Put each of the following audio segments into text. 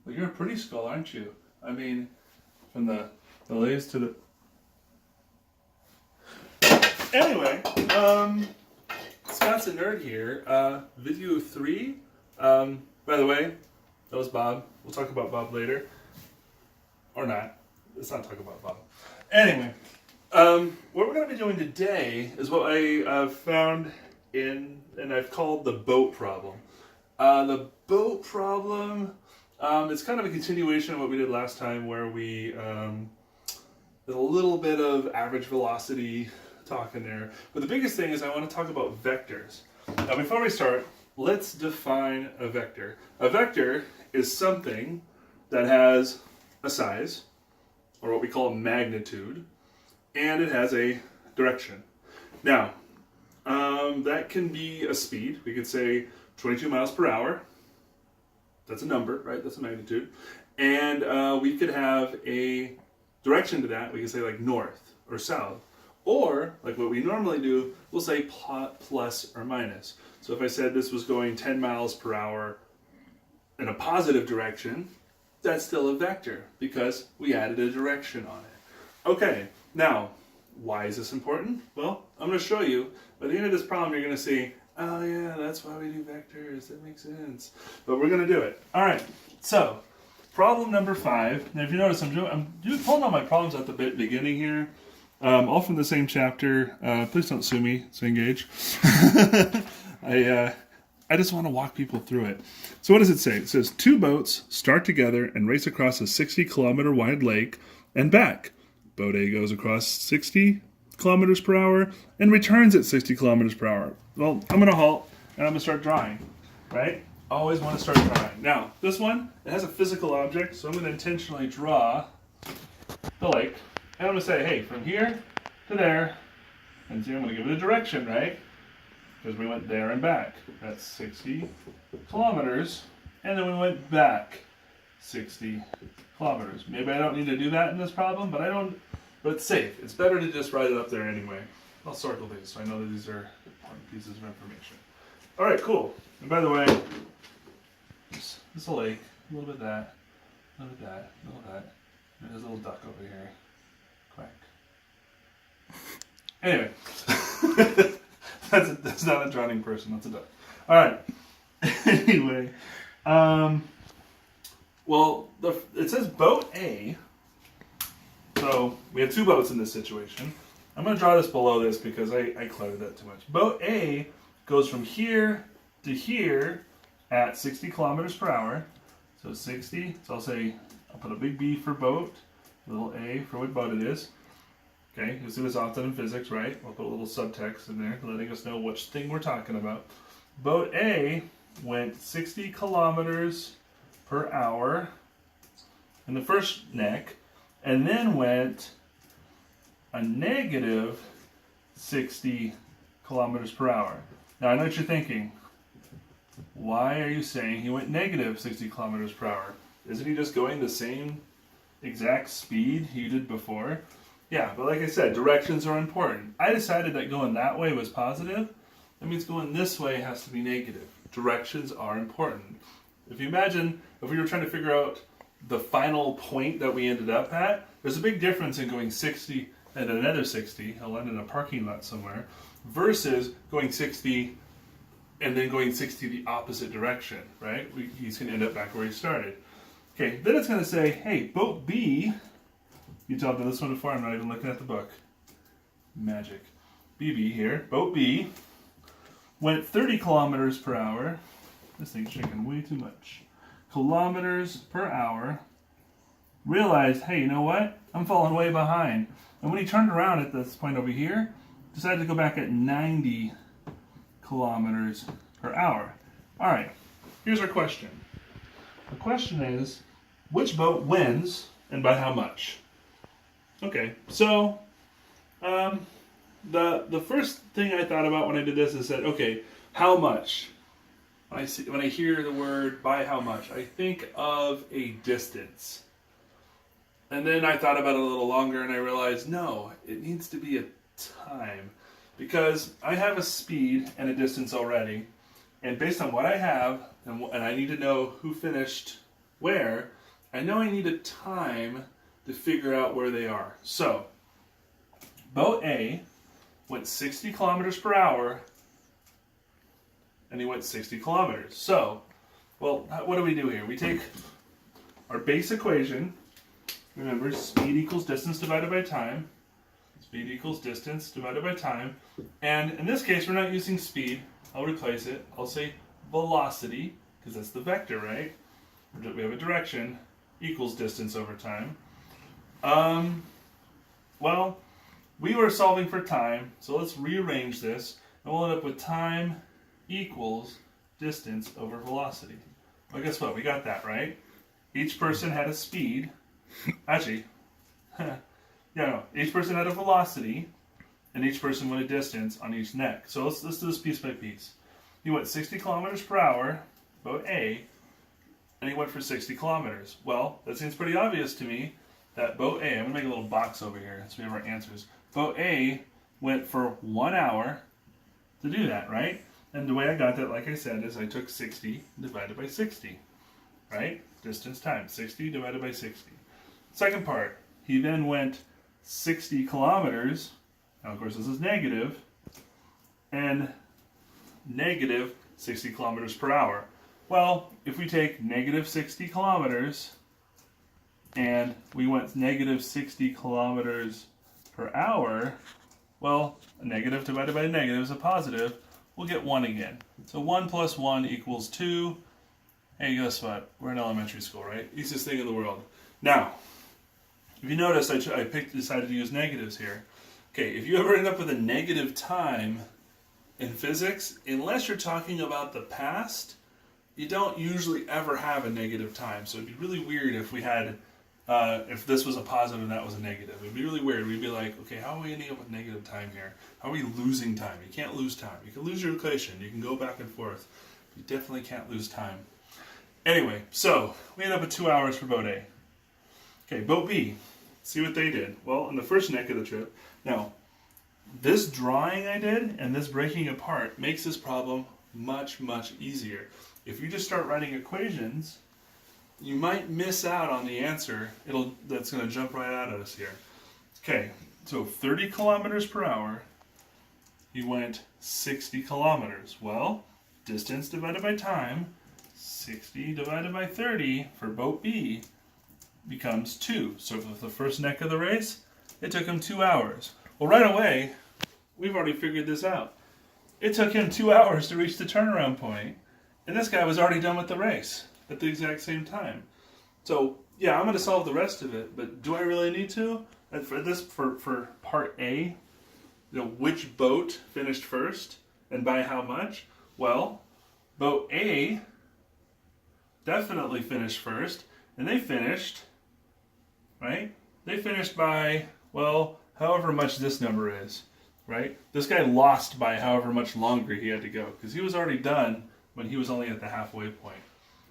Well, you're a pretty skull, aren't you? I mean, from the leaves to the... Anyway, Scott's a nerd here. Video 3. By the way, that was Bob. We'll talk about Bob later. Or not. Let's not talk about Bob. Anyway, what we're going to be doing today is what I found in, and I've called the boat problem. The boat problem, it's kind of a continuation of what we did last time, where we, there's a little bit of average velocity talk in there. But the biggest thing is I want to talk about vectors. Now, before we start, let's define a vector. A vector is something that has a size, or what we call a magnitude, and it has a direction. Now, that can be a speed. We could say 22 miles per hour. That's a number, right? That's a magnitude. And we could have a direction to that. We could say like north or south. Or, like what we normally do, we'll say plus or minus. So if I said this was going 10 miles per hour in a positive direction, that's still a vector because we added a direction on it. Okay, now, why is this important? Well, I'm going to show you. By the end of this problem, you're going to see, oh yeah, that's why we do vectors. That makes sense. But we're going to do it. All right, so problem number 5. Now, if you notice, I'm pulling out my problems at the beginning here. All from the same chapter. Please don't sue me. So engage. I just want to walk people through it. So what does it say? It says 2 boats start together and race across a 60-kilometer wide lake and back. Boat A goes across 60 kilometers per hour and returns at 60 kilometers per hour. Well, I'm going to halt and I'm going to start drawing, right? Always want to start drawing. Now, this one, it has a physical object, so I'm going to intentionally draw the lake. And I'm going to say, hey, from here to there, and see, I'm going to give it a direction, right? Because we went there and back. That's 60 kilometers. And then we went back 60 kilometers. Maybe I don't need to do that in this problem, but it's safe. It's better to just write it up there anyway. I'll circle these so I know that these are important pieces of information. All right, cool. And by the way, this is a lake. A little bit of that, a little bit of that, a little of that. There's a little duck over here. Quack. Anyway, that's not a drowning person. That's a duck. All right. Anyway, well, it says boat A. So we have 2 boats in this situation. I'm going to draw this below this because I cluttered that too much. Boat A goes from here to here at 60 kilometers per hour. So 60. So I'll put a big B for boat. Little a for what boat it is. Okay, you'll see this often in physics, right? We'll put a little subtext in there, letting us know which thing we're talking about. Boat A went 60 kilometers per hour in the first neck, and then went a negative 60 kilometers per hour. Now, I know what you're thinking. Why are you saying he went negative 60 kilometers per hour? Isn't he just going the same exact speed he did before? Yeah, but like I said, directions are important. I decided that going that way was positive. That means going this way has to be negative. Directions are important. If you imagine, if we were trying to figure out the final point that we ended up at, there's a big difference in going 60 and another 60, I'll end in a parking lot somewhere, versus going 60 and then going 60 the opposite direction, right? He's going to end up back where he started. Okay, then it's going to say, hey, boat B, you told me this one before, I'm not even looking at the book. Magic. BB here, boat B, went 30 kilometers per hour. This thing's shaking way too much. Kilometers per hour. Realized, hey, you know what? I'm falling way behind. And when he turned around at this point over here, decided to go back at 90 kilometers per hour. All right, here's our question. The question is, which boat wins and by how much? Okay, so the first thing I thought about when I did this is said, okay, how much? When I hear the word by how much, I think of a distance. And then I thought about it a little longer and I realized, no, it needs to be a time. Because I have a speed and a distance already. And based on what I have, and I need to know who finished where I know I need a time to figure out where they are. So, boat A went 60 kilometers per hour, and he went 60 kilometers. So, well, what do we do here? We take our base equation. Remember, speed equals distance divided by time. Speed equals distance divided by time. And in this case, we're not using speed. I'll replace it. I'll say velocity, because that's the vector, right? We have a direction, equals distance over time. Well, we were solving for time, so let's rearrange this, and we'll end up with time equals distance over velocity. Well, guess what? We got that, right? Each person had a speed. Actually, each person had a velocity, and each person went a distance on each neck. So let's do this piece by piece. He went 60 kilometers per hour, boat A, and he went for 60 kilometers. Well, that seems pretty obvious to me that boat A, I'm going to make a little box over here so we have our answers. Boat A went for 1 hour to do that, right? And the way I got that, like I said, is I took 60 divided by 60, right? Distance times 60 divided by 60. Second part, he then went 60 kilometers. Now, of course, this is negative, and negative 60 kilometers per hour. Well, if we take negative 60 kilometers and we went negative 60 kilometers per hour, well, a negative divided by a negative is a positive. We'll get 1 again. So 1 plus 1 equals 2. Hey, guess what? We're in elementary school, right? Easiest thing in the world. Now, if you notice, I decided to use negatives here. Okay, if you ever end up with a negative time in physics, unless you're talking about the past, you don't usually ever have a negative time. So it'd be really weird if we had, if this was a positive and that was a negative. It'd be really weird. We'd be like, okay, how are we ending up with negative time here? How are we losing time? You can't lose time. You can lose your equation. You can go back and forth. You definitely can't lose time. Anyway, so we end up with 2 hours for boat A. Okay, boat B. See what they did. Well, in the first neck of the trip. Now, this drawing I did and this breaking apart makes this problem much, much easier. If you just start writing equations, you might miss out on the answer. That's going to jump right out at us here. Okay, so 30 kilometers per hour, he went 60 kilometers. Well, distance divided by time, 60 divided by 30 for boat B becomes 2. So for the first neck of the race, it took him 2 hours. Well, right away, we've already figured this out. It took him 2 hours to reach the turnaround point, and this guy was already done with the race at the exact same time. So, yeah, I'm going to solve the rest of it, but do I really need to? And for part A, which boat finished first and by how much? Well, boat A definitely finished first, and they finished, right? They finished by, well, however much this number is, right? This guy lost by however much longer he had to go, because he was already done when he was only at the halfway point.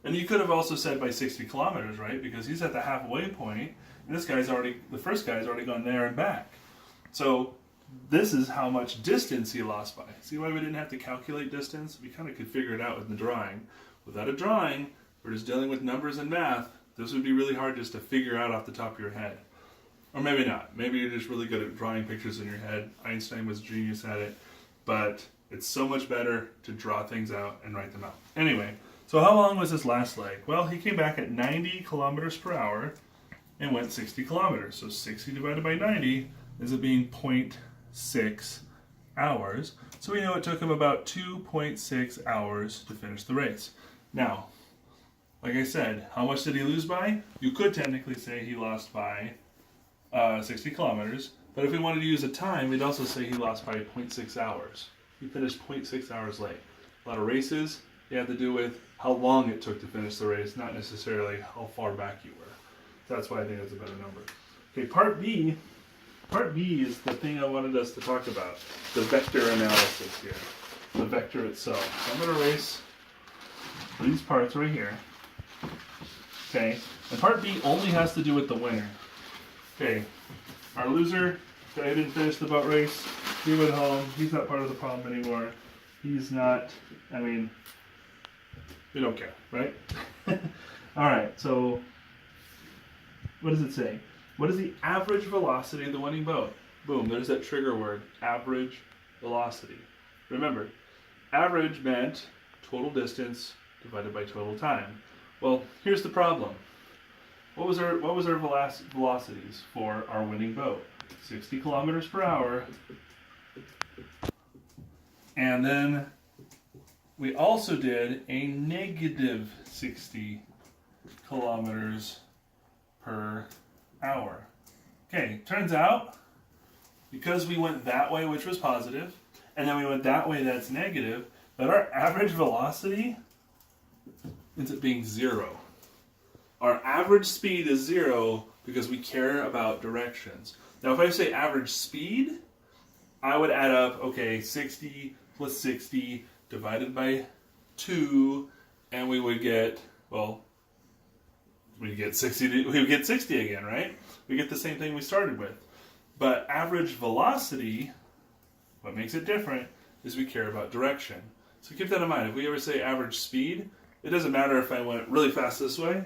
And you could have also said by 60 kilometers, right? Because he's at the halfway point, and the first guy's already gone there and back. So this is how much distance he lost by. See why we didn't have to calculate distance? We kind of could figure it out with the drawing. Without a drawing, we're just dealing with numbers and math. This would be really hard just to figure out off the top of your head. Or maybe not. Maybe you're just really good at drawing pictures in your head. Einstein was a genius at it. But it's so much better to draw things out and write them out. Anyway, so how long was this last leg? Well, he came back at 90 kilometers per hour and went 60 kilometers. So 60 divided by 90 is it being 0.6 hours. So we know it took him about 2.6 hours to finish the race. Now, like I said, how much did he lose by? You could technically say he lost by 60 kilometers, but if we wanted to use a time, we'd also say he lost by 0.6 hours. He finished 0.6 hours late. A lot of races, you have to do with how long it took to finish the race, not necessarily how far back you were. So that's why I think that's a better number. Okay, part B. Part B is the thing I wanted us to talk about, the vector analysis here, the vector itself. So I'm going to erase these parts right here. Okay, and part B only has to do with the winner. Okay, our loser, guy who didn't finish the boat race, he went home. He's not part of the problem anymore. He's not, we don't care, right? All right, so what does it say? What is the average velocity of the winning boat? Boom, there's that trigger word, average velocity. Remember, average meant total distance divided by total time. Well, here's the problem. What was our velocities for our winning boat? 60 kilometers per hour. And then we also did a negative 60 kilometers per hour. Okay, turns out because we went that way, which was positive, and then we went that way, that's negative, that our average velocity ends up being 0. Our average speed is 0 because we care about directions. Now, if I say average speed, I would add up, okay, 60 plus 60 divided by 2, and we would get, well, we get 60 again, right? We get the same thing we started with. But average velocity, what makes it different is we care about direction. So keep that in mind. If we ever say average speed, it doesn't matter if I went really fast this way,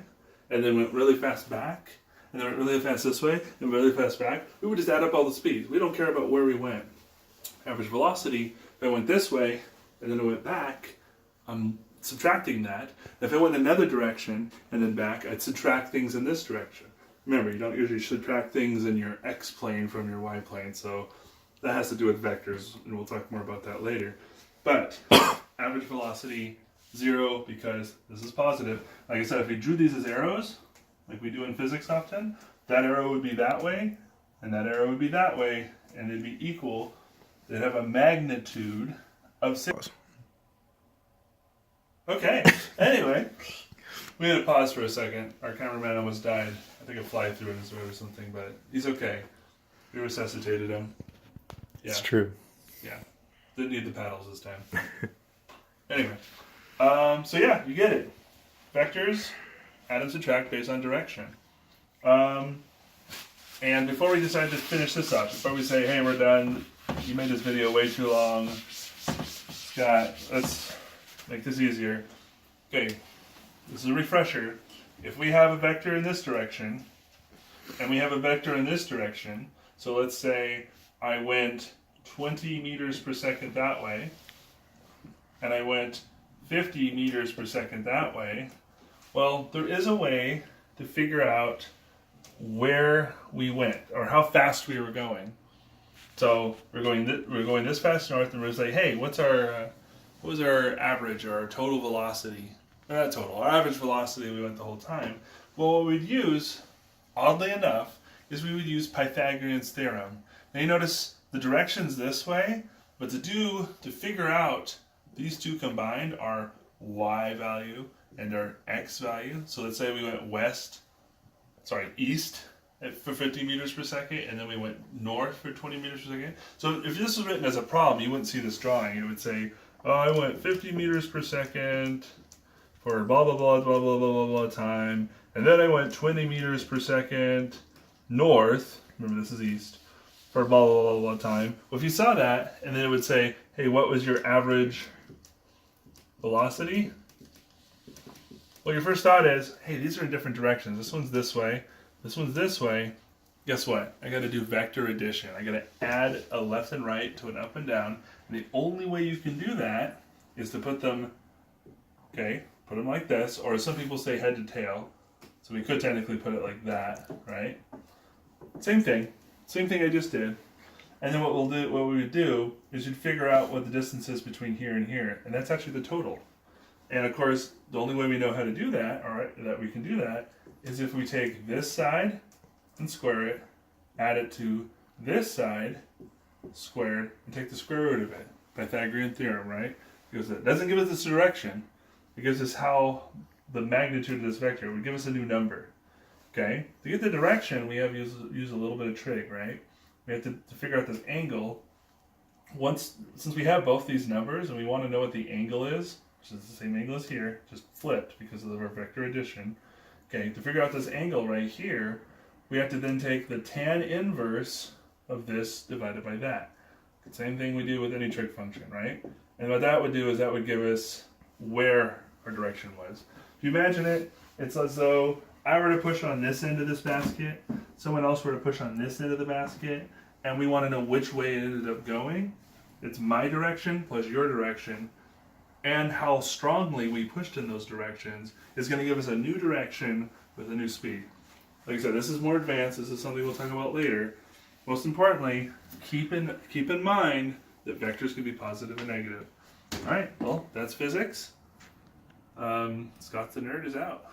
and then went really fast back, and then went really fast this way, and really fast back. We would just add up all the speeds. We don't care about where we went. Average velocity, if I went this way, and then I went back, I'm subtracting that. If I went another direction, and then back, I'd subtract things in this direction. Remember, you don't usually subtract things in your x-plane from your y-plane, so that has to do with vectors, and we'll talk more about that later. But average velocity, 0, because this is positive. Like I said, if we drew these as arrows, like we do in physics often, that arrow would be that way, and that arrow would be that way, and they'd be equal. They'd have a magnitude of 6. Okay, anyway, we had to pause for a second. Our cameraman almost died. I think a fly threw in his way or something, but he's okay. We resuscitated him. Yeah. It's true. Yeah. Didn't need the paddles this time. Anyway. So yeah, you get it. Vectors, add and subtract based on direction. And before we decide to finish this up, before we say, hey, we're done, you made this video way too long, Scott, let's make this easier. Okay, this is a refresher. If we have a vector in this direction, and we have a vector in this direction, so let's say I went 20 meters per second that way, and I went 50 meters per second that way, well, there is a way to figure out where we went, or how fast we were going. So we're going this fast north, and we're going to say, hey, what was our average, or our total velocity? Not total, our average velocity we went the whole time. Well, what we'd use, oddly enough, is we would use Pythagorean's theorem. Now you notice the direction's this way, but to figure out these two combined, our y value and our x value. So let's say we went east for 50 meters per second, and then we went north for 20 meters per second. So if this was written as a problem, you wouldn't see this drawing. It would say, oh, I went 50 meters per second for blah, blah, blah, blah, blah, blah, blah, blah time. And then I went 20 meters per second north. Remember, this is east. For blah, blah, blah, blah time. Well, if you saw that, and then it would say, hey, what was your average velocity? Well, your first thought is, hey, these are in different directions. This one's this way. This one's this way. Guess what? I got to do vector addition. I got to add a left and right to an up and down. And the only way you can do that is to put them, put them like this, or some people say head to tail. So we could technically put it like that, right? Same thing I just did. And then what we would do is you'd figure out what the distance is between here and here, and that's actually the total. And of course, the only way we know how to do that, or that we can do that, is if we take this side and square it, add it to this side squared, and take the square root of it. Pythagorean theorem, right? Because it doesn't give us this direction. It gives us how the magnitude of this vector would give us a new number. Okay? To get the direction, we have to use a little bit of trig, right? We have to figure out this angle. Since we have both these numbers and we want to know what the angle is, which is the same angle as here, just flipped because of our vector addition. Okay, to figure out this angle right here, we have to then take the tan inverse of this divided by that. Same thing we do with any trig function, right? And what that would do is that would give us where our direction was. If you imagine it, It's as though I were to push on this end of this basket, someone else were to push on this end of the basket, and we want to know which way it ended up going. It's my direction plus your direction, and how strongly we pushed in those directions is going to give us a new direction with a new speed. Like I said, this is more advanced. This is something we'll talk about later. Most importantly, keep in mind that vectors can be positive and negative. All right, well, that's physics. Scott the Nerd is out.